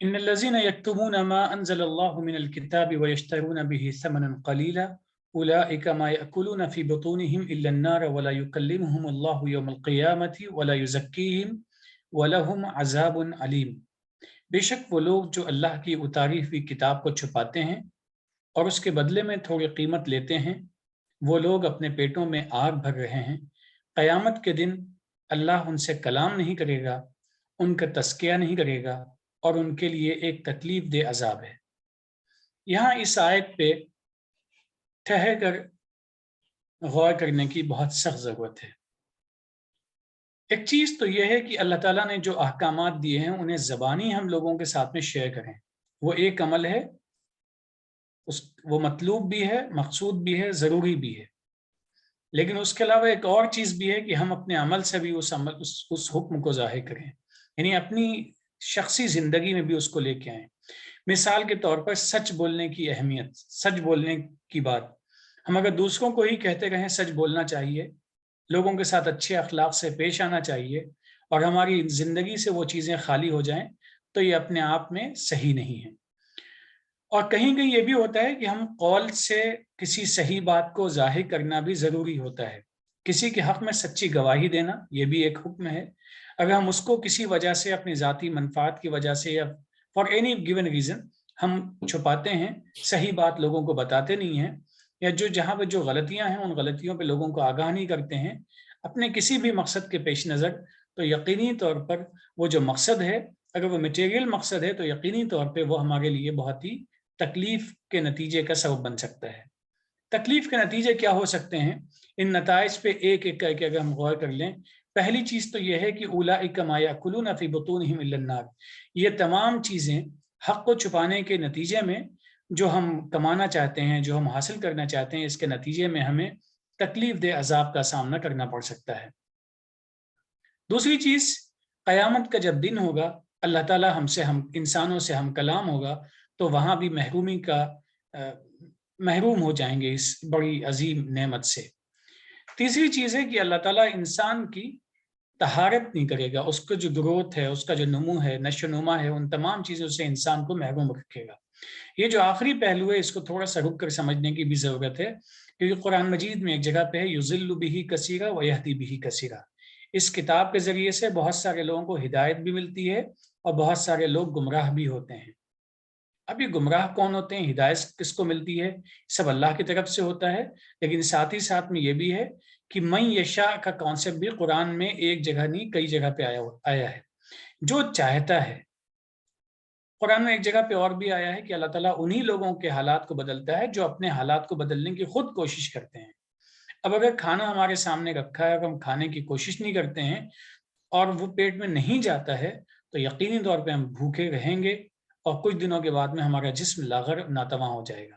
ان الذين يكتمون ما انزل الله من الكتاب ويشترون به ثمنا قليلا اولئك ما ياكلون في بطونهم الا النار ولا يكلمهم الله يوم القيامه ولا يزكيهم ولهم عذاب عليم. بے شک وہ لوگ جو اللہ کی اتاری ہوئی کتاب کو چھپاتے ہیں اور اس کے بدلے میں تھوڑی قیمت لیتے ہیں، وہ لوگ اپنے پیٹوں میں آگ بھر رہے ہیں۔ قیامت کے دن اللہ ان سے کلام نہیں کرے گا، ان کا تزکیہ نہیں کرے گا، اور ان کے لیے ایک تکلیف دہ عذاب ہے۔ یہاں اس آیت پہ ٹھہر کر غور کرنے کی بہت سخت ضرورت ہے۔ ایک چیز تو یہ ہے کہ اللہ تعالیٰ نے جو احکامات دیے ہیں انہیں زبانی ہم لوگوں کے ساتھ میں شیئر کریں، وہ ایک عمل ہے، وہ مطلوب بھی ہے، مقصود بھی ہے، ضروری بھی ہے، لیکن اس کے علاوہ ایک اور چیز بھی ہے کہ ہم اپنے عمل سے بھی اس حکم کو ظاہر کریں، یعنی اپنی شخصی زندگی میں بھی اس کو لے کے آئیں۔ مثال کے طور پر سچ بولنے کی اہمیت، سچ بولنے کی بات، ہم اگر دوسروں کو ہی کہتے رہیں سچ بولنا چاہیے، لوگوں کے ساتھ اچھے اخلاق سے پیش آنا چاہیے، اور ہماری زندگی سے وہ چیزیں خالی ہو جائیں، تو یہ اپنے آپ میں صحیح نہیں ہے۔ اور کہیں کہیں یہ بھی ہوتا ہے کہ ہم قول سے کسی صحیح بات کو ظاہر کرنا بھی ضروری ہوتا ہے۔ کسی کے حق میں سچی گواہی دینا یہ بھی ایک حکم ہے۔ اگر ہم اس کو کسی وجہ سے، اپنی ذاتی منفعت کی وجہ سے، یا فار اینی گیون ریزن ہم چھپاتے ہیں، صحیح بات لوگوں کو بتاتے نہیں ہیں، یا جہاں پہ جو غلطیاں ہیں ان غلطیوں پہ لوگوں کو آگاہ نہیں کرتے ہیں اپنے کسی بھی مقصد کے پیش نظر، تو یقینی طور پر وہ جو مقصد ہے، اگر وہ میٹیریل مقصد ہے، تو یقینی طور پہ وہ ہمارے لیے بہت ہی تکلیف کے نتیجے کا سبب بن سکتا ہے۔ تکلیف کے نتیجے کیا ہو سکتے ہیں؟ ان نتائج پہ ایک ایک کر کے اگر ہم غور کر لیں، پہلی چیز تو یہ ہے کہ اولئک ما یاکلون فی بطونہم الا النار، یہ تمام چیزیں حق کو چھپانے کے نتیجے میں جو ہم کمانا چاہتے ہیں، جو ہم حاصل کرنا چاہتے ہیں، اس کے نتیجے میں ہمیں تکلیف دہ عذاب کا سامنا کرنا پڑ سکتا ہے۔ دوسری چیز، قیامت کا جب دن ہوگا، اللہ تعالیٰ ہم انسانوں سے ہم کلام ہوگا، تو وہاں بھی محروم ہو جائیں گے اس بڑی عظیم نعمت سے۔ تیسری چیز ہے کہ اللہ تعالیٰ انسان کی طہارت نہیں کرے گا، اس کا جو گروتھ ہے، اس کا جو نمو ہے، نشو و نما ہے، ان تمام چیزوں سے انسان کو محروم رکھے گا۔ یہ جو آخری پہلو ہے، اس کو تھوڑا سا رک کر سمجھنے کی بھی ضرورت ہے، کیونکہ قرآن مجید میں ایک جگہ پہ ہے یضل بہ کثیرا ویہدی بہ کثیرا، اس کتاب کے ذریعے سے بہت سارے لوگوں کو ہدایت بھی ملتی ہے اور بہت سارے لوگ گمراہ بھی ہوتے ہیں۔ اب یہ گمراہ کون ہوتے ہیں، ہدایت کس کو ملتی ہے؟ سب اللہ کی طرف سے ہوتا ہے، لیکن ساتھ ہی ساتھ میں یہ بھی ہے کہ من یشاء کا کانسیپٹ بھی قرآن میں ایک جگہ نہیں کئی جگہ پہ آیا ہے، جو چاہتا ہے۔ قرآن میں ایک جگہ پہ اور بھی آیا ہے کہ اللہ تعالیٰ انہی لوگوں کے حالات کو بدلتا ہے جو اپنے حالات کو بدلنے کی خود کوشش کرتے ہیں۔ اب اگر کھانا ہمارے سامنے رکھا ہے، اگر ہم کھانے کی کوشش نہیں کرتے ہیں اور وہ پیٹ میں نہیں جاتا ہے، تو یقینی طور پہ ہم بھوکے رہیں گے اور کچھ دنوں کے بعد میں ہمارا جسم لاغر ناتواں ہو جائے گا۔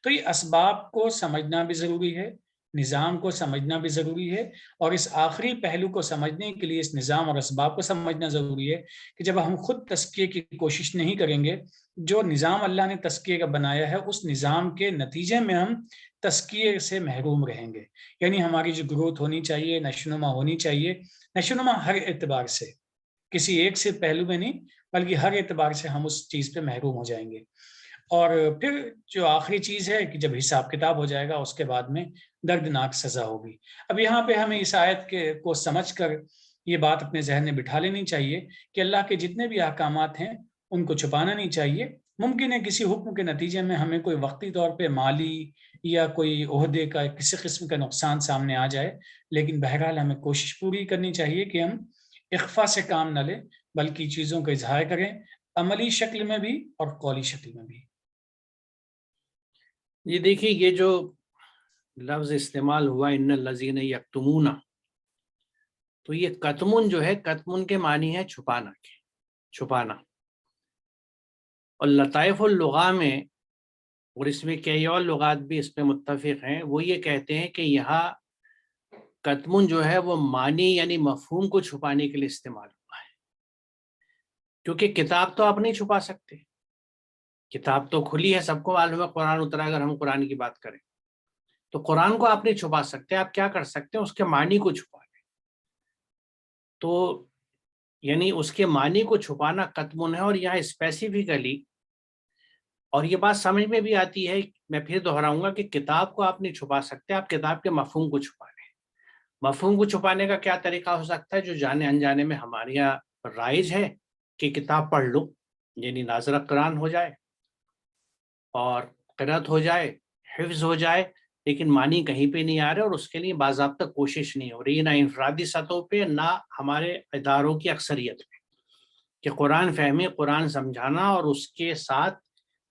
تو یہ اسباب کو سمجھنا بھی ضروری ہے، نظام کو سمجھنا بھی ضروری ہے، اور اس آخری پہلو کو سمجھنے کے لیے اس نظام اور اسباب کو سمجھنا ضروری ہے کہ جب ہم خود تزکیے کی کوشش نہیں کریں گے، جو نظام اللہ نے تزکیے کا بنایا ہے اس نظام کے نتیجے میں ہم تزکیے سے محروم رہیں گے۔ یعنی ہماری جو گروتھ ہونی چاہیے، نشوونما ہونی چاہیے، نشوونما ہر اعتبار سے، کسی ایک سے پہلو میں نہیں بلکہ ہر اعتبار سے ہم اس چیز پہ محروم ہو جائیں گے۔ اور پھر جو آخری چیز ہے کہ جب حساب کتاب ہو جائے گا، اس کے بعد میں دردناک سزا ہوگی۔ اب یہاں پہ ہمیں اس آیت کو سمجھ کر یہ بات اپنے ذہن میں بٹھا لینی چاہیے کہ اللہ کے جتنے بھی احکامات ہیں ان کو چھپانا نہیں چاہیے۔ ممکن ہے کسی حکم کے نتیجے میں ہمیں کوئی وقتی طور پہ مالی یا کوئی عہدے کا کسی قسم کا نقصان سامنے آ جائے، لیکن بہرحال ہمیں کوشش پوری کرنی چاہیے کہ ہم اخفا سے کام نہ لیں بلکہ چیزوں کا اظہار کریں، عملی شکل میں بھی اور قولی شکل میں بھی۔ یہ دیکھیے، یہ جو لفظ استعمال ہوا ان الذین یکتمون، تو یہ کتمن جو ہے، کتمن کے معنی ہے چھپانا، چھپانا۔ اور لطائف اللغہ میں، اور اس میں کئی اور لغات بھی اس پہ متفق ہیں، وہ یہ کہتے ہیں کہ یہاں کتمن جو ہے وہ معنی یعنی مفہوم کو چھپانے کے لیے استعمال ہوا ہے، کیونکہ کتاب تو آپ نہیں چھپا سکتے، کتاب تو کھلی ہے، سب کو معلوم ہے قرآن اترا۔ اگر ہم قرآن کی بات کریں تو قرآن کو آپ نہیں چھپا سکتے، آپ کیا کر سکتے ہیں، اس کے معنی کو چھپا لیں۔ تو یعنی اس کے معنی کو چھپانا قطمن ہے، اور یہاں اسپیسیفکلی، اور یہ بات سمجھ میں بھی آتی ہے، میں پھر دہراؤں گا کہ کتاب کو آپ نہیں چھپا سکتے، آپ کتاب کے مفہوم کو چھپا رہے ہیں۔ مفہوم کو چھپانے کا کیا طریقہ ہو سکتا ہے؟ جو جانے انجانے میں ہمارے یہاں رائج ہے کہ کتاب پڑھ لو، یعنی ناظرہ قرآن ہو جائے اور قرأت ہو جائے، حفظ ہو جائے، لیکن معنی کہیں پہ نہیں آ رہے، اور اس کے لیے باضابطہ کوشش نہیں ہو رہی، نہ انفرادی سطحوں پہ نہ ہمارے اداروں کی اکثریت پہ، کہ قرآن فہمی، قرآن سمجھانا، اور اس کے ساتھ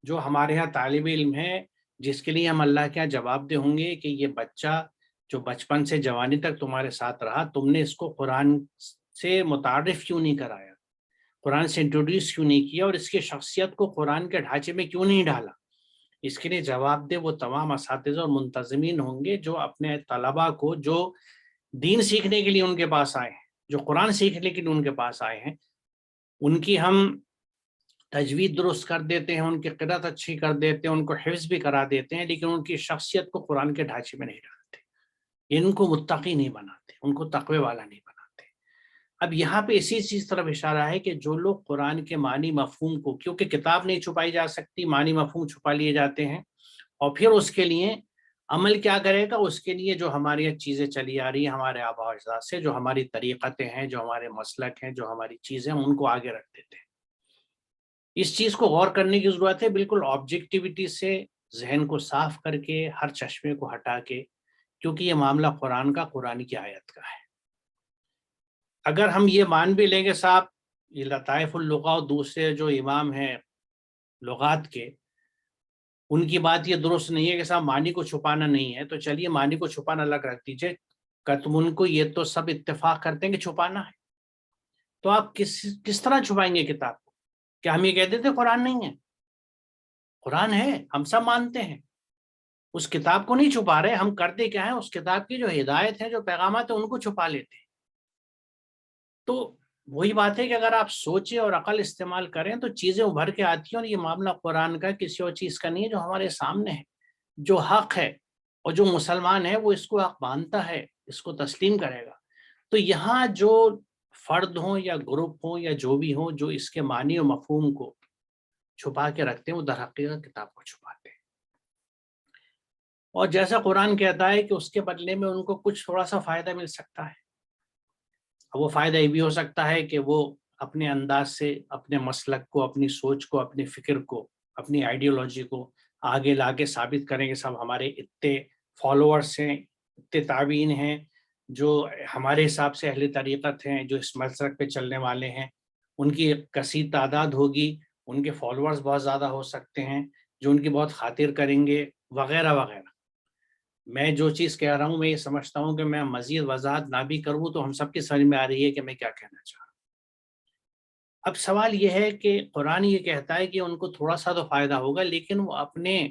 جو ہمارے ہاں طالب علم ہے جس کے لیے ہم اللہ کے ہاں جواب دہ ہوں گے کہ یہ بچہ جو بچپن سے جوانی تک تمہارے ساتھ رہا، تم نے اس کو قرآن سے متعارف کیوں نہیں کرایا، قرآن سے انٹروڈیوس کیوں نہیں کیا، اور اس کی شخصیت کو قرآن کے ڈھانچے میں کیوں نہیں ڈالا، اس کے لیے جواب دہ وہ تمام اساتذہ اور منتظمین ہوں گے جو اپنے طلباء کو، جو دین سیکھنے کے لیے ان کے پاس آئے ہیں، جو قرآن سیکھنے کے لیے ان کے پاس آئے ہیں، ان کی ہم تجوید درست کر دیتے ہیں، ان کی قرأت اچھی کر دیتے ہیں، ان کو حفظ بھی کرا دیتے ہیں، لیکن ان کی شخصیت کو قرآن کے ڈھانچے میں نہیں ڈالتے، ان کو متقی نہیں بناتے، ان کو تقوی والا نہیں بناتے۔ اب یہاں پہ اسی چیز طرف اشارہ ہے کہ جو لوگ قرآن کے معنی مفہوم کو، کیونکہ کتاب نہیں چھپائی جا سکتی، معنی مفہوم چھپا لیے جاتے ہیں، اور پھر اس کے لیے عمل کیا کرے گا؟ اس کے لیے جو ہماری یہ چیزیں چلی آ رہی ہیں ہمارے آباء و اجداد سے، جو ہماری طریقتیں ہیں، جو ہمارے مسلک ہیں، جو ہماری چیزیں ہیں، ان کو آگے رکھ دیتے ہیں۔ اس چیز کو غور کرنے کی ضرورت ہے، بالکل آبجیکٹیوٹی سے، ذہن کو صاف کر کے، ہر چشمے کو ہٹا کے، کیونکہ یہ معاملہ قرآن کا، قرآن کی آیت کا ہے۔ اگر ہم یہ مان بھی لیں گے صاحب، یہ لطائف اللغہ اور دوسرے جو امام ہیں لغات کے، ان کی بات یہ درست نہیں ہے کہ صاحب معنی کو چھپانا نہیں ہے، تو چلیے معنی کو چھپانا الگ رکھ دیجیے، قطمن کو یہ تو سب اتفاق کرتے ہیں کہ چھپانا ہے، تو آپ کس طرح چھپائیں گے کتاب کو؟ کیا ہم یہ کہتے تھے قرآن نہیں ہے؟ قرآن ہے، ہم سب مانتے ہیں، اس کتاب کو نہیں چھپا رہے، ہم کرتے کیا ہیں؟ اس کتاب کی جو ہدایت ہے، جو پیغامات ہیں، ان کو چھپا لیتے ہیں۔ تو وہی بات ہے کہ اگر آپ سوچیں اور عقل استعمال کریں تو چیزیں ابھر کے آتی ہیں، اور یہ معاملہ قرآن کا کسی اور چیز کا نہیں ہے، جو ہمارے سامنے ہے، جو حق ہے، اور جو مسلمان ہے وہ اس کو حق مانتا ہے، اس کو تسلیم کرے گا۔ تو یہاں جو فرد ہوں یا گروپ ہوں یا جو بھی ہوں جو اس کے معنی و مفہوم کو چھپا کے رکھتے ہیں، وہ در حقیقت کتاب کو چھپاتے ہیں، اور جیسا قرآن کہتا ہے کہ اس کے بدلے میں ان کو کچھ تھوڑا سا فائدہ مل سکتا ہے۔ وہ فائدہ یہ بھی ہو سکتا ہے کہ وہ اپنے انداز سے اپنے مسلک کو، اپنی سوچ کو، اپنی فکر کو، اپنی آئیڈیالوجی کو آگے لا کے ثابت کریں کہ سب ہمارے اتنے فالوورس ہیں، اتنے تابعین ہیں، جو ہمارے حساب سے اہل طریقت ہیں، جو اس مسلک پہ چلنے والے ہیں، ان کی ایک کثیر تعداد ہوگی، ان کے فالوورز بہت زیادہ ہو سکتے ہیں، جو ان کی بہت خاطر کریں گے، وغیرہ وغیرہ۔ میں جو چیز کہہ رہا ہوں، میں یہ سمجھتا ہوں کہ میں مزید وضاحت نہ بھی کروں تو ہم سب کی سمجھ میں آ رہی ہے کہ میں کیا کہنا چاہ رہا ہوں۔ اب سوال یہ ہے کہ قرآن یہ کہتا ہے کہ ان کو تھوڑا سا تو فائدہ ہوگا، لیکن وہ اپنے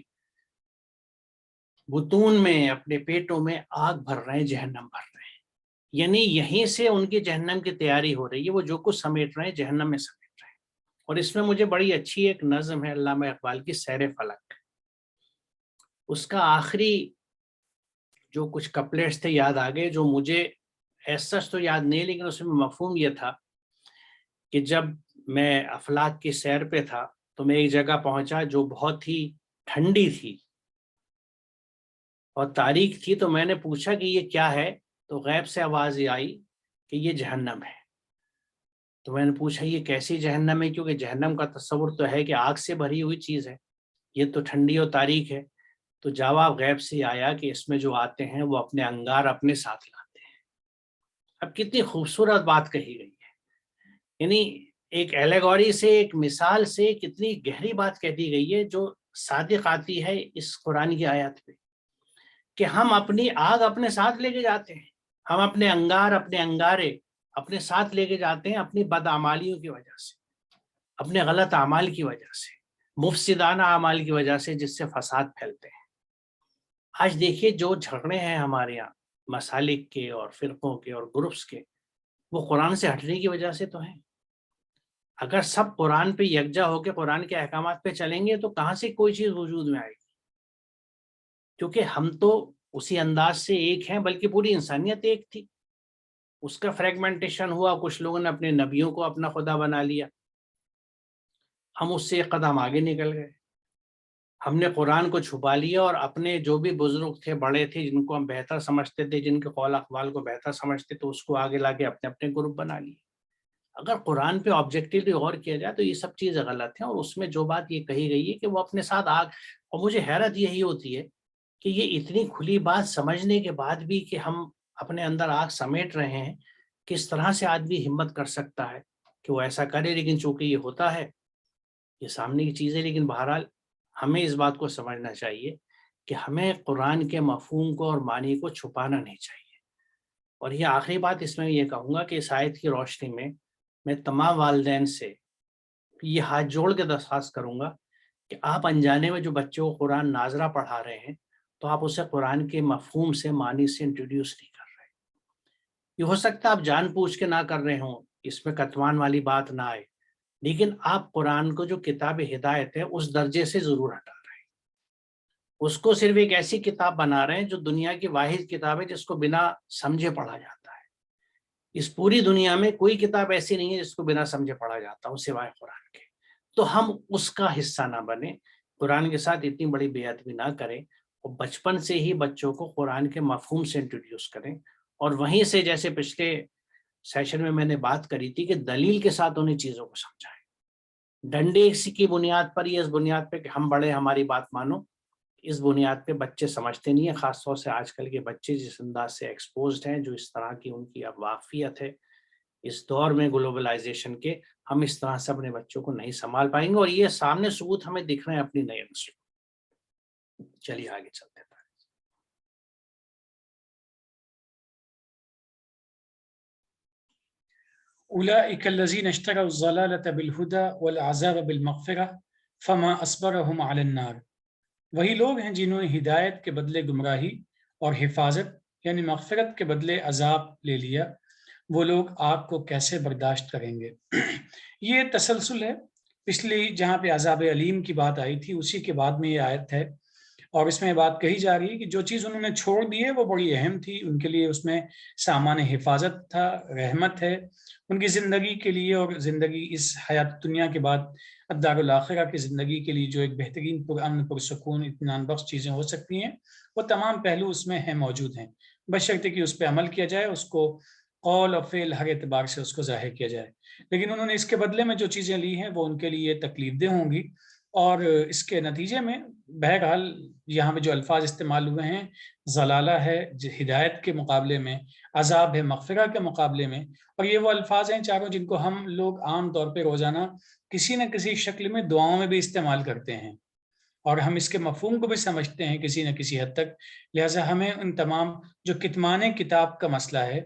بطون میں، اپنے پیٹوں میں آگ بھر رہے ہیں، جہنم بھر رہے ہیں، یعنی یہیں سے ان کی جہنم کی تیاری ہو رہی ہے، وہ جو کچھ سمیٹ رہے ہیں جہنم میں سمیٹ رہے ہیں۔ اور اس میں مجھے بڑی اچھی ایک نظم ہے علامہ اقبال کی، سیر فلک، اس کا آخری جو کچھ کپلیٹس تھے یاد آ گئے، جو مجھے ایسا تو یاد نہیں، لیکن اس میں مفہوم یہ تھا کہ جب میں افلاک کی سیر پہ تھا تو میں ایک جگہ پہنچا جو بہت ہی ٹھنڈی تھی اور تاریک تھی، تو میں نے پوچھا کہ یہ کیا ہے، تو غیب سے آواز یہ آئی کہ یہ جہنم ہے۔ تو میں نے پوچھا یہ کیسی جہنم ہے، کیونکہ جہنم کا تصور تو ہے کہ آگ سے بھری ہوئی چیز ہے، یہ تو ٹھنڈی اور تاریک ہے۔ تو جواب غیب سے آیا کہ اس میں جو آتے ہیں وہ اپنے انگار اپنے ساتھ لاتے ہیں۔ اب کتنی خوبصورت بات کہی گئی ہے، یعنی ایک ایلیگوری سے، ایک مثال سے کتنی گہری بات کہہ دی گئی ہے، جو صادق آتی ہے اس قرآن کی آیات پہ، کہ ہم اپنی آگ اپنے ساتھ لے کے جاتے ہیں، ہم اپنے انگار، اپنے انگارے اپنے ساتھ لے کے جاتے ہیں، اپنی بدعمالیوں کی وجہ سے، اپنے غلط اعمال کی وجہ سے، مفسدانہ اعمال کی وجہ سے، جس سے فساد پھیلتے ہیں۔ آج دیکھیے جو جھگڑے ہیں ہمارے یہاں مسالک کے اور فرقوں کے اور گروپس کے، وہ قرآن سے ہٹنے کی وجہ سے تو ہیں۔ اگر سب قرآن پہ یکجا ہو کے قرآن کے احکامات پہ چلیں گے تو کہاں سے کوئی چیز وجود میں آئے گی؟ کیونکہ ہم تو اسی انداز سے ایک ہیں، بلکہ پوری انسانیت ایک تھی۔ اس کا فریگمنٹیشن ہوا، کچھ لوگوں نے اپنے نبیوں کو اپنا خدا بنا لیا، ہم اس سے ایک قدم آگے نکل گئے، ہم نے قرآن کو چھپا لیا اور اپنے جو بھی بزرگ تھے، بڑے تھے، جن کو ہم بہتر سمجھتے تھے، جن کے قول اقوال کو بہتر سمجھتے تھے، اس کو آگے لا کے اپنے اپنے گروپ بنا لیے۔ اگر قرآن پہ آبجیکٹیولی غور کیا جائے تو یہ سب چیزیں غلط ہیں، اور اس میں جو بات یہ کہی گئی ہے کہ وہ اپنے ساتھ آگ، اور مجھے حیرت یہی ہوتی ہے کہ یہ اتنی کھلی بات سمجھنے کے بعد بھی کہ ہم اپنے اندر آگ سمیٹ رہے ہیں، کس طرح سے آدمی ہمت کر سکتا ہے کہ وہ ایسا کرے، لیکن چونکہ یہ ہوتا ہے، یہ سامنے کی چیز ہے۔ لیکن بہرحال ہمیں اس بات کو سمجھنا چاہیے کہ ہمیں قرآن کے مفہوم کو اور معنی کو چھپانا نہیں چاہیے۔ اور یہ آخری بات اس میں یہ کہوں گا کہ اس آیت کی روشنی میں تمام والدین سے یہ ہاتھ جوڑ کے درخواست کروں گا کہ آپ انجانے میں جو بچوں کو قرآن ناظرہ پڑھا رہے ہیں تو آپ اسے قرآن کے مفہوم سے، معنی سے انٹروڈیوس نہیں کر رہے۔ یہ ہو سکتا ہے آپ جان پوچھ کے نہ کر رہے ہوں، اس میں کتمان والی بات نہ آئے، لیکن آپ قرآن کو جو کتاب ہدایت ہے اس درجے سے ضرور ہٹا رہے ہیں، اس کو صرف ایک ایسی کتاب بنا رہے ہیں جو دنیا کی واحد کتاب ہے جس کو بنا سمجھے پڑھا جاتا ہے۔ اس پوری دنیا میں کوئی کتاب ایسی نہیں ہے جس کو بنا سمجھے پڑھا جاتا ہو سوائے قرآن کے۔ تو ہم اس کا حصہ نہ بنیں، قرآن کے ساتھ اتنی بڑی بے ادبی نہ کریں، اور بچپن سے ہی بچوں کو قرآن کے مفہوم سے انٹروڈیوس کریں، اور وہیں سے جیسے پچھلے سیشن میں نے بات کری تھی کہ دلیل کے ساتھ انہیں چیزوں کو سمجھائیں، ڈنڈے کی بنیاد پر، یا اس بنیاد پہ کہ ہم بڑے ہماری بات مانو، اس بنیاد پہ بچے سمجھتے نہیں ہیں، خاص طور سے آج کل کے بچے جس انداز سے ایکسپوزڈ ہیں، جو اس طرح کی ان کی اب واقفیت ہے اس دور میں گلوبلائزیشن کے، ہم اس طرح سے اپنے بچوں کو نہیں سنبھال پائیں گے، اور یہ سامنے ثبوت ہمیں دکھ رہے ہیں اپنی نئی نسل۔ چلیے آگے چلتے ہیں۔ اولئک الذین اشتروا الضلالۃ بالہدی والعذاب بالمغفرہ فما اصبرهم علی النار۔ وہی لوگ ہیں جنہوں نے ہدایت کے بدلے گمراہی اور حفاظت یعنی مغفرت کے بدلے عذاب لے لیا، وہ لوگ آگ کو کیسے برداشت کریں گے۔ یہ تسلسل ہے، پچھلی جہاں پہ عذاب علیم کی بات آئی تھی اسی کے بعد میں یہ آیت ہے، اور اس میں بات کہی جا رہی ہے کہ جو چیز انہوں نے چھوڑ دی ہے وہ بڑی اہم تھی ان کے لیے، اس میں سامان حفاظت تھا، رحمت ہے ان کی زندگی کے لیے، اور زندگی اس حیات دنیا کے بعد الدار الاخرہ کی زندگی کے لیے جو ایک بہترین پرامن پرسکون اطمینان بخش چیزیں ہو سکتی ہیں، وہ تمام پہلو اس میں ہیں، موجود ہیں، بشرطے کہ اس پہ عمل کیا جائے، اس کو قول اور فعل ہر اعتبار سے اس کو ظاہر کیا جائے۔ لیکن انہوں نے اس کے بدلے میں جو چیزیں لی ہیں وہ ان کے لیے تکلیف دہ ہوں گی، اور اس کے نتیجے میں بہرحال یہاں پہ جو الفاظ استعمال ہوئے ہیں، ضلالہ ہے ہدایت کے مقابلے میں، عذاب ہے مغفرہ کے مقابلے میں، اور یہ وہ الفاظ ہیں چاروں جن کو ہم لوگ عام طور پہ روزانہ کسی نہ کسی شکل میں دعاؤں میں بھی استعمال کرتے ہیں، اور ہم اس کے مفہوم کو بھی سمجھتے ہیں کسی نہ کسی حد تک۔ لہٰذا ہمیں ان تمام جو کتمان کتاب کا مسئلہ ہے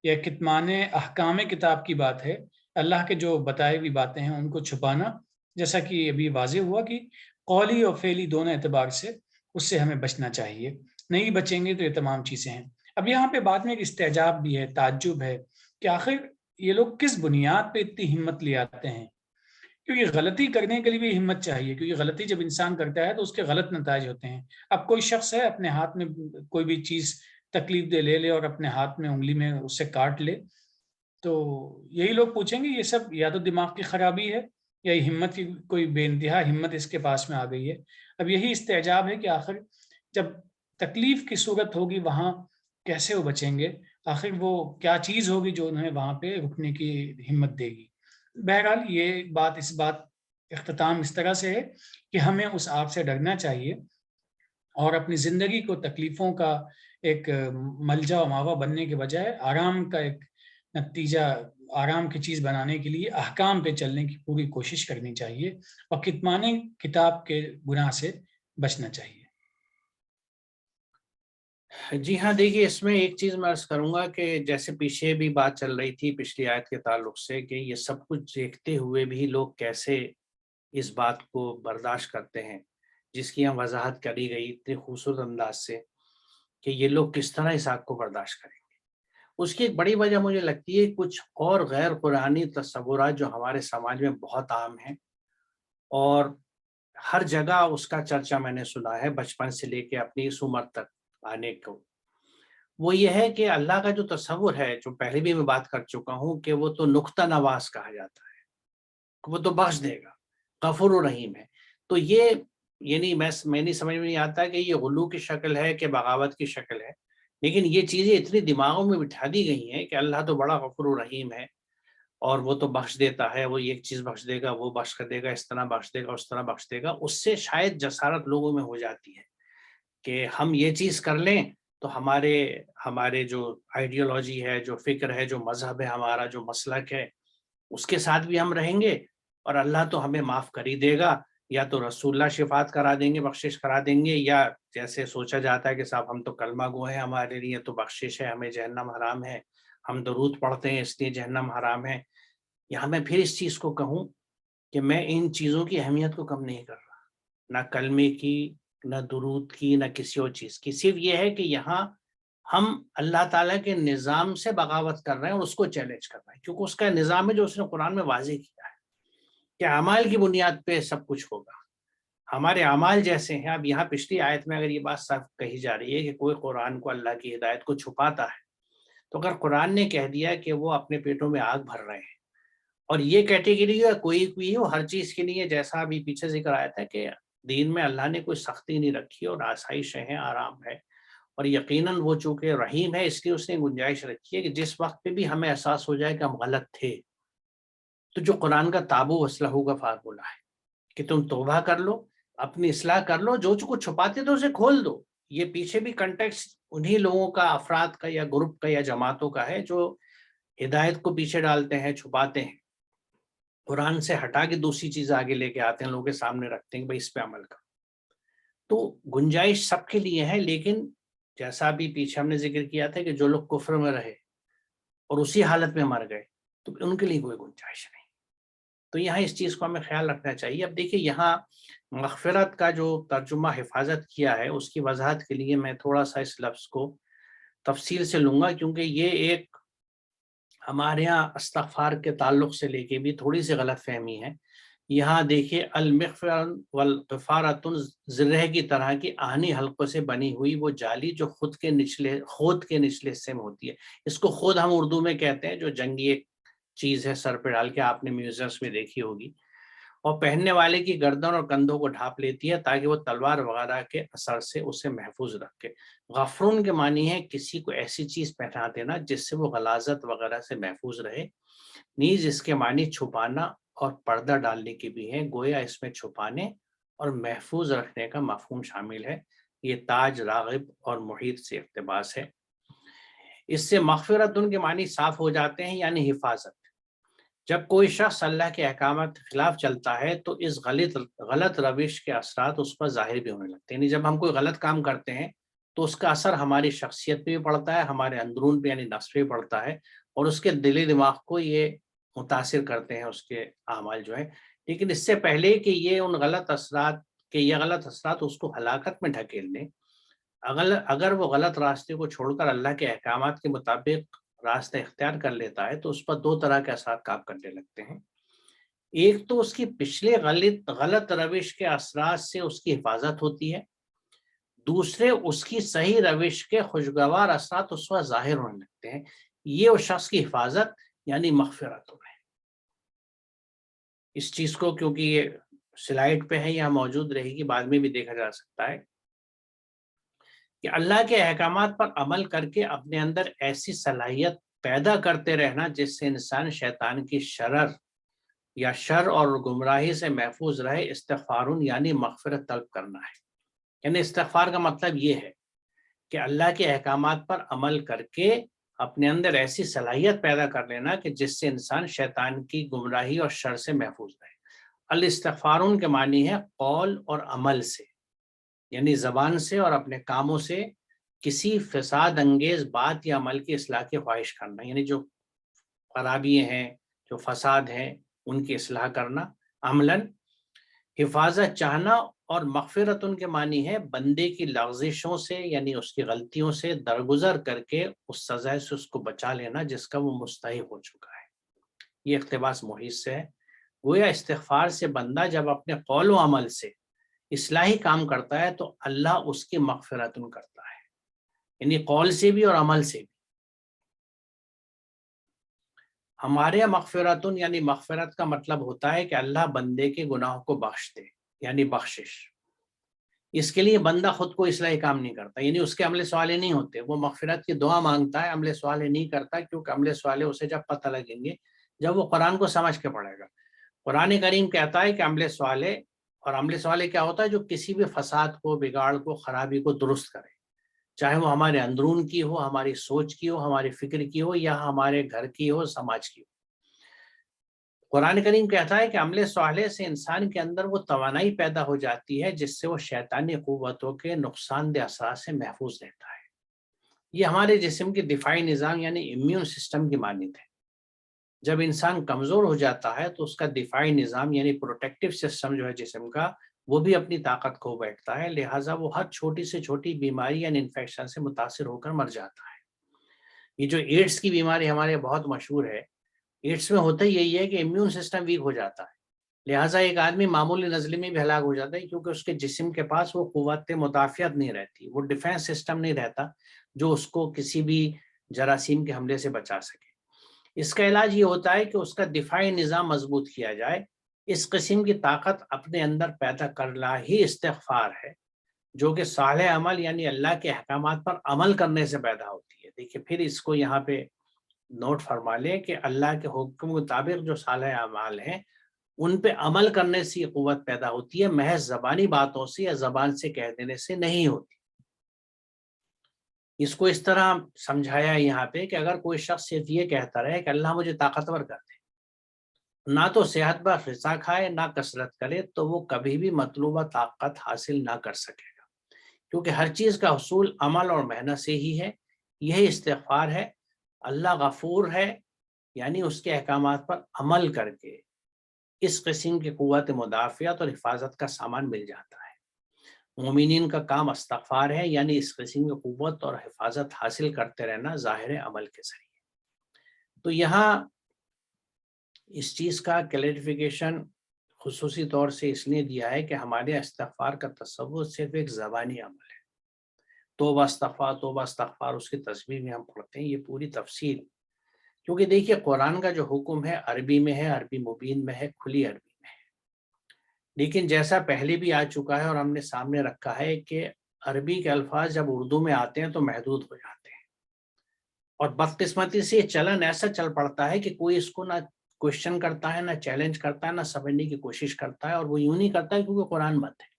یا کتمان احکام کتاب کی بات ہے، اللہ کے جو بتائے ہوئی باتیں ہیں ان کو چھپانا، جیسا کہ ابھی واضح ہوا کہ قولی اور فعلی دونوں اعتبار سے اس سے ہمیں بچنا چاہیے، نہیں بچیں گے تو یہ تمام چیزیں ہیں۔ اب یہاں پہ بعد میں ایک استعجاب بھی ہے، تعجب ہے کہ آخر یہ لوگ کس بنیاد پہ اتنی ہمت لے آتے ہیں، کیونکہ غلطی کرنے کے لیے بھی ہمت چاہیے، کیونکہ غلطی جب انسان کرتا ہے تو اس کے غلط نتائج ہوتے ہیں۔ اب کوئی شخص ہے اپنے ہاتھ میں کوئی بھی چیز تکلیف دے لے اور اپنے ہاتھ میں انگلی میں اسے کاٹ لے، تو یہی لوگ پوچھیں گے یہ سب یا تو دماغ کی خرابی ہے یا یہ ہمت کی کوئی بے انتہا ہمت اس کے پاس میں آ گئی ہے۔ اب یہی استعجاب ہے کہ آخر جب تکلیف کی صورت ہوگی وہاں کیسے وہ بچیں گے، آخر وہ کیا چیز ہوگی جو انہیں وہاں پہ رکنے کی ہمت دے گی۔ بہرحال یہ بات اس بات اختتام اس طرح سے ہے کہ ہمیں اس آگ سے ڈرنا چاہیے، اور اپنی زندگی کو تکلیفوں کا ایک ملجا و ماوا بننے کے بجائے آرام کا ایک نتیجہ، آرام کی چیز بنانے کے لیے احکام پہ چلنے کی پوری کوشش کرنی چاہیے، اور کتمان کتاب کے گناہ سے بچنا چاہیے۔ جی ہاں، دیکھیے اس میں ایک چیز میں عرض کروں گا کہ جیسے پیچھے بھی بات چل رہی تھی پچھلی آیت کے تعلق سے کہ یہ سب کچھ دیکھتے ہوئے بھی لوگ کیسے اس بات کو برداشت کرتے ہیں، جس کی ہم وضاحت کری گئی اتنے خوبصورت انداز سے کہ یہ لوگ کس طرح اس آگ کو برداشت کریں گے۔ اس کی ایک بڑی وجہ مجھے لگتی ہے کچھ اور غیر قرآنی تصورات جو ہمارے سماج میں بہت عام ہیں، اور ہر جگہ اس کا چرچا میں نے سنا ہے بچپن سے لے کے اپنی اس عمر تک آنے کو۔ وہ یہ ہے کہ اللہ کا جو تصور ہے، جو پہلے بھی میں بات کر چکا ہوں، کہ وہ تو نقطہ نواز کہا جاتا ہے، وہ تو بخش دے گا، غفور و رحیم ہے. تو یہ یعنی میں نہیں سمجھ میں نہیں آتا کہ یہ غلو کی شکل ہے کہ بغاوت کی شکل ہے، لیکن یہ چیزیں اتنی دماغوں میں بٹھا دی گئی ہیں کہ اللہ تو بڑا غفور و رحیم ہے اور وہ تو بخش دیتا ہے، وہ ایک چیز بخش دے گا، وہ بخش کر دے گا، اس طرح بخش دے گا، اس طرح بخش دے گا. اس سے شاید جسارت لوگوں میں ہو جاتی ہے کہ ہم یہ چیز کر لیں تو ہمارے جو آئیڈیالوجی ہے، جو فکر ہے، جو مذہب ہے ہمارا، جو مسلک ہے، اس کے ساتھ بھی ہم رہیں گے اور اللہ تو ہمیں معاف کر ہی دے گا، یا تو رسول اللہ شفاعت کرا دیں گے، بخشش کرا دیں گے، یا جیسے سوچا جاتا ہے کہ صاحب ہم تو کلمہ گو ہیں، ہمارے لیے تو بخشش ہے، ہمیں جہنم حرام ہے، ہم درود پڑھتے ہیں اس لیے جہنم حرام ہے. یہاں میں پھر اس چیز کو کہوں کہ میں ان چیزوں کی اہمیت کو کم نہیں کر رہا، نہ کلمے کی، نہ درود کی، نہ کسی اور چیز کی. صرف یہ ہے کہ یہاں ہم اللہ تعالیٰ کے نظام سے بغاوت کر رہے ہیں اور اس کو چیلنج کر رہے ہیں، کیونکہ اس کا نظام ہے جو اس نے قرآن میں واضح کیا ہے کہ اعمال کی بنیاد پہ سب کچھ ہوگا، ہمارے اعمال جیسے ہیں. اب یہاں پچھلی آیت میں اگر یہ بات صاف کہی جا رہی ہے کہ کوئی قرآن کو، اللہ کی ہدایت کو چھپاتا ہے، تو اگر قرآن نے کہہ دیا کہ وہ اپنے پیٹوں میں آگ بھر رہے ہیں، اور یہ کیٹیگری ہے کوئی ہو ہر چیز کے لیے، جیسا ابھی پیچھے ذکر آیا تھا کہ دین میں اللہ نے کوئی سختی نہیں رکھی اور آسائشیں ہیں، آرام ہے، اور یقیناً وہ چونکہ رحیم ہے اس لیے اس نے گنجائش رکھی ہے کہ جس وقت پہ بھی ہمیں احساس ہو جائے کہ ہم غلط تھے، تو جو قرآن کا تابو وصلہ کا فارمولہ ہے کہ تم توبہ کر لو، اپنی اصلاح کر لو، جو کچھ چھپاتے تو اسے کھول دو. یہ پیچھے بھی کنٹیکسٹ انہی لوگوں کا، افراد کا یا گروپ کا یا جماعتوں کا ہے جو ہدایت کو پیچھے ڈالتے ہیں، چھپاتے ہیں، قرآن سے ہٹا کے دوسری چیز آگے لے کے آتے ہیں، لوگوں کے سامنے رکھتے ہیں کہ بھائی اس پہ عمل کرو. تو گنجائش سب کے لیے ہے، لیکن جیسا بھی پیچھے ہم نے ذکر کیا تھا کہ جو لوگ کفر میں رہے اور اسی حالت میں مر گئے تو ان کے لیے کوئی گنجائش نہیں. تو یہاں اس چیز کو ہمیں خیال رکھنا چاہیے. اب دیکھیے یہاں مغفرت کا جو ترجمہ حفاظت کیا ہے اس کی وضاحت کے لیے میں تھوڑا سا اس لفظ کو تفصیل سے لوں گا، کیونکہ یہ ایک ہمارے یہاں استغفار کے تعلق سے لے کے بھی تھوڑی سی غلط فہمی ہے. یہاں دیکھیے المغفرۃ والغفارۃ زرہ کی طرح کی آہنی حلقوں سے بنی ہوئی وہ جالی جو خود کے نچلے حصے میں ہوتی ہے. اس کو خود ہم اردو میں کہتے ہیں، جو جنگی ایک چیز ہے سر پہ ڈال کے، آپ نے میوزیمس میں دیکھی ہوگی، اور پہننے والے کی گردن اور کندھوں کو ڈھانپ لیتی ہے تاکہ وہ تلوار وغیرہ کے اثر سے اسے محفوظ رکھے. غفرون کے معنی ہے کسی کو ایسی چیز پہنا دینا جس سے وہ غلاظت وغیرہ سے محفوظ رہے. نیز اس کے معنی چھپانا اور پردہ ڈالنے کی بھی ہے، گویا اس میں چھپانے اور محفوظ رکھنے کا مفہوم شامل ہے. یہ تاج، راغب اور محیط سے اقتباس ہے. اس سے مغفرت ان کے معنی صاف ہو جاتے ہیں، یعنی حفاظت. جب کوئی شخص اللہ کے احکامات کے خلاف چلتا ہے تو اس غلط روش کے اثرات اس پر ظاہر بھی ہونے لگتے ہیں. یعنی جب ہم کوئی غلط کام کرتے ہیں تو اس کا اثر ہماری شخصیت پہ بھی پڑتا ہے، ہمارے اندرون پہ یعنی نفس پہ بھی پڑتا ہے، اور اس کے دلی دماغ کو یہ متاثر کرتے ہیں اس کے اعمال جو ہیں. لیکن اس سے پہلے کہ یہ غلط اثرات اس کو ہلاکت میں ڈھکیل دیں، اگر وہ غلط راستے کو چھوڑ کر اللہ کے احکامات کے مطابق راستہ اختیار کر لیتا ہے تو اس پر دو طرح کے اثرات کام کرنے لگتے ہیں. ایک تو اس کی پچھلے غلط روش کے اثرات سے اس کی حفاظت ہوتی ہے، دوسرے اس کی صحیح روش کے خوشگوار اثرات اس پر ظاہر ہونے لگتے ہیں. یہ اس شخص کی حفاظت یعنی مغفرت ہے. اس چیز کو کیونکہ یہ سلائیڈ پہ ہے، یہاں موجود رہے گی، بعد میں بھی دیکھا جا سکتا ہے کہ اللہ کے احکامات پر عمل کر کے اپنے اندر ایسی صلاحیت پیدا کرتے رہنا جس سے انسان شیطان کی شر اور گمراہی سے محفوظ رہے. استغفارون یعنی مغفرت طلب کرنا ہے. یعنی استغفار کا مطلب یہ ہے کہ اللہ کے احکامات پر عمل کر کے اپنے اندر ایسی صلاحیت پیدا کر لینا کہ جس سے انسان شیطان کی گمراہی اور شر سے محفوظ رہے. الاستغفارون کے معنی ہے قول اور عمل سے، یعنی زبان سے اور اپنے کاموں سے کسی فساد انگیز بات یا عمل کی اصلاح کی خواہش کرنا. یعنی جو خرابیاں ہیں، جو فساد ہیں، ان کی اصلاح کرنا. عملاً حفاظت چاہنا. اور مغفرت ان کے معنی ہے بندے کی لغزشوں سے یعنی اس کی غلطیوں سے درگزر کر کے اس سزا سے اس کو بچا لینا جس کا وہ مستحق ہو چکا ہے. یہ اقتباس محیط سے ہے. گویا استغفار سے بندہ جب اپنے قول و عمل سے اصلاحی کام کرتا ہے تو اللہ اس کی مغفرت کرتا ہے. یعنی قول سے بھی اور عمل سے بھی. ہمارے یہاں مغفرتن یعنی مغفرت کا مطلب ہوتا ہے کہ اللہ بندے کے گناہوں کو بخش دے، یعنی بخشش. اس کے لیے بندہ خود کو اصلاحی کام نہیں کرتا، یعنی اس کے عمل صالح نہیں ہوتے. وہ مغفرت کی دعا مانگتا ہے، عمل صالح نہیں کرتا، کیونکہ عمل صالح اسے جب پتہ لگیں گے جب وہ قرآن کو سمجھ کے پڑھے گا. قرآن کریم کہتا ہے کہ عمل صالح، اور عمل صالح کیا ہوتا ہے؟ جو کسی بھی فساد کو، بگاڑ کو، خرابی کو درست کرے، چاہے وہ ہمارے اندرون کی ہو، ہماری سوچ کی ہو، ہماری فکر کی ہو، یا ہمارے گھر کی ہو، سماج کی ہو. قرآن کریم کہتا ہے کہ عمل صالح سے انسان کے اندر وہ توانائی پیدا ہو جاتی ہے جس سے وہ شیطانی قوتوں کے نقصان دہ اثرات سے محفوظ رہتا ہے. یہ ہمارے جسم کے دفاعی نظام یعنی امیون سسٹم کی مانند ہے. جب انسان کمزور ہو جاتا ہے تو اس کا دفاعی نظام یعنی پروٹیکٹیو سسٹم جو ہے جسم کا، وہ بھی اپنی طاقت کھو بیٹھتا ہے، لہٰذا وہ ہر چھوٹی سے چھوٹی بیماری یعنی انفیکشن سے متاثر ہو کر مر جاتا ہے. یہ جو ایڈس کی بیماری ہمارے بہت مشہور ہے، ایڈس میں ہوتا ہی یہی ہے کہ امیون سسٹم ویک ہو جاتا ہے، لہٰذا ایک آدمی معمولی نزلے میں بھی ہلاک ہو جاتا ہے، کیونکہ اس کے جسم کے پاس وہ قوت مدافعت نہیں رہتی، وہ ڈیفینس سسٹم نہیں رہتا جو اس کو کسی بھی جراثیم کے حملے سے بچا سکے. اس کا علاج یہ ہوتا ہے کہ اس کا دفاعی نظام مضبوط کیا جائے. اس قسم کی طاقت اپنے اندر پیدا کرنا ہی استغفار ہے، جو کہ صالح عمل یعنی اللہ کے احکامات پر عمل کرنے سے پیدا ہوتی ہے. دیکھیے پھر اس کو یہاں پہ نوٹ فرما لیں کہ اللہ کے حکم کے مطابق جو صالح اعمال ہیں ان پہ عمل کرنے سے یہ قوت پیدا ہوتی ہے، محض زبانی باتوں سے یا زبان سے کہہ دینے سے نہیں ہوتی. اس کو اس طرح سمجھایا یہاں پہ کہ اگر کوئی شخص صرف یہ کہتا رہے کہ اللہ مجھے طاقتور کر دے، نہ تو صحت بخش غذا کھائے نہ کثرت کرے، تو وہ کبھی بھی مطلوبہ طاقت حاصل نہ کر سکے گا، کیونکہ ہر چیز کا حصول عمل اور محنت سے ہی ہے. یہی استغفار ہے. اللہ غفور ہے، یعنی اس کے احکامات پر عمل کر کے اس قسم کی قوت مدافعت اور حفاظت کا سامان مل جاتا ہے. مومنین کا کام استغفار ہے، یعنی اس قسم کی قوت اور حفاظت حاصل کرتے رہنا ظاہر عمل کے ذریعے. تو یہاں اس چیز کا کلیریفیکیشن خصوصی طور سے اس لیے دیا ہے کہ ہمارے استغفار کا تصور صرف ایک زبانی عمل ہے. توبہ استغفار، توبہ استغفار، اس کی تصویر میں ہم پڑھتے ہیں، یہ پوری تفصیل. کیونکہ دیکھیے قرآن کا جو حکم ہے عربی میں ہے، عربی مبین میں ہے، کھلی عربی میں ہے. لیکن جیسا پہلے بھی آ چکا ہے اور ہم نے سامنے رکھا ہے کہ عربی کے الفاظ جب اردو میں آتے ہیں تو محدود ہو جاتے ہیں، اور بدقسمتی سے یہ چلن ایسا چل پڑتا ہے کہ کوئی اس کو نہ کوشچن کرتا ہے، نہ چیلنج کرتا ہے، نہ سمجھنے کی کوشش کرتا ہے. اور وہ یوں نہیں کرتا ہے کیونکہ قرآن بند ہے.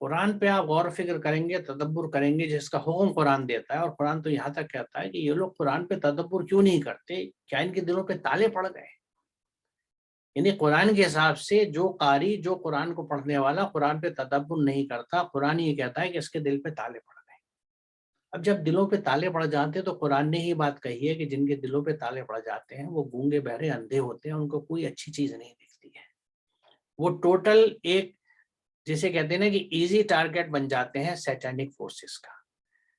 قرآن پہ آپ غور و فکر کریں گے، تدبر کریں گے، جس کا حکم قرآن دیتا ہے. اور قرآن تو یہاں تک کہتا ہے کہ یہ لوگ قرآن پہ تدبر کیوں نہیں کرتے، کیا ان کے دلوں پہ تالے پڑ گئے؟ یعنی قرآن کے حساب سے جو قاری، جو قرآن کو پڑھنے والا قرآن پہ تدبر نہیں کرتا، قرآن یہ کہتا ہے کہ اس کے دل پہ تالے پڑ گئے. اب جب دلوں پہ تالے پڑ جاتے ہیں تو قرآن نے ہی بات کہی ہے کہ جن کے دلوں پہ تالے پڑ جاتے ہیں وہ گونگے بہرے اندھے ہوتے ہیں، ان کو کوئی اچھی چیز نہیں دکھتی ہے. وہ ٹوٹل ایک جسے کہتے ہیں نا کہ ایزی ٹارگٹ بن جاتے ہیں سیٹانک فورسز کا.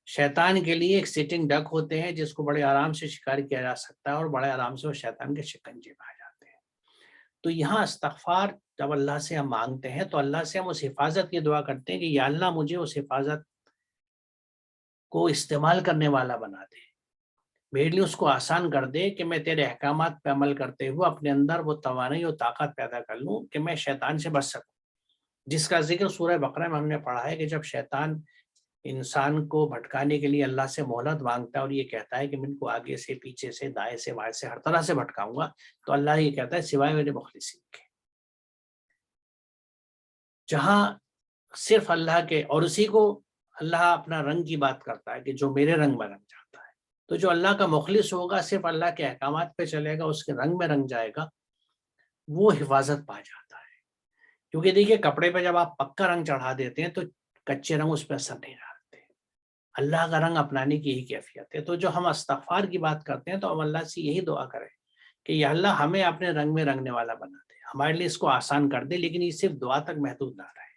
شیطان کے لیے ایک سٹنگ ڈک ہوتے ہیں جس کو بڑے آرام سے شکار کیا جا سکتا ہے، اور بڑے آرام سے وہ شیطان کے شکنجے میں آ جاتے ہیں. تو یہاں استغفار جب اللہ سے ہم مانگتے ہیں تو اللہ سے ہم اس حفاظت کی دعا کرتے ہیں کہ یا اللہ مجھے اس حفاظت کو استعمال کرنے والا بنا دے، میرے لیے اس کو آسان کر دے کہ میں تیرے احکامات پہ عمل کرتے ہوئے اپنے اندر وہ توانائی اور طاقت پیدا کر لوں کہ میں شیطان سے بچ سکوں. جس کا ذکر سورہ بقرہ میں ہم نے پڑھا ہے کہ جب شیطان انسان کو بھٹکانے کے لیے اللہ سے مہلت مانگتا ہے اور یہ کہتا ہے کہ میں ان کو آگے سے، پیچھے سے، دائیں سے، بائیں سے، ہر طرح سے بھٹکاؤں گا، تو اللہ یہ کہتا ہے سوائے میرے مخلصین کے. جہاں صرف اللہ کے، اور اسی کو اللہ اپنا رنگ کی بات کرتا ہے کہ جو میرے رنگ میں رنگ جاتا ہے. تو جو اللہ کا مخلص ہوگا، صرف اللہ کے احکامات پہ چلے گا، اس کے رنگ میں رنگ جائے گا، وہ حفاظت پا جاتا ہے. کیونکہ دیکھیے کپڑے پہ جب آپ پکا رنگ چڑھا دیتے ہیں تو کچے رنگ اس پہ اثر نہیں ڈالتے. اللہ کا رنگ اپنانے کی یہی کیفیت ہے. تو جو ہم استغفار کی بات کرتے ہیں تو ہم اللہ سے یہی دعا کریں کہ یا اللہ ہمیں اپنے رنگ میں رنگنے والا بنا دے، ہمارے لیے اس کو آسان کر دے. لیکن یہ صرف دعا تک محدود نہ رہے،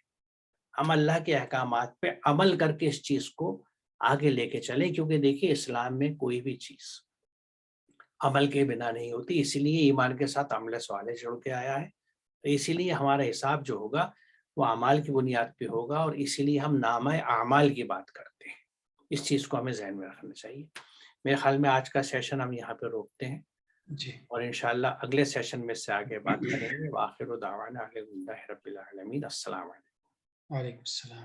ہم اللہ کے احکامات پہ عمل کر کے اس چیز کو آگے لے کے چلیں. کیونکہ دیکھیے اسلام میں کوئی بھی چیز عمل کے بنا نہیں ہوتی، اسی لیے ایمان کے ساتھ عمل صالح جڑ کے آیا ہے. تو اسی لیے ہمارا حساب جو ہوگا وہ اعمال کی بنیاد پہ ہوگا، اور اسی لیے ہم نامہ اعمال کی بات کرتے ہیں. اس چیز کو ہمیں ذہن میں رکھنا چاہیے. میرے خیال میں آج کا سیشن ہم یہاں پہ روکتے ہیں جی اور انشاءاللہ اگلے سیشن میں سے آگے بات کریں گے. وآخر دعوانا الحمدللہ رب العالمین. السلام علیکم. وعلیکم السلام.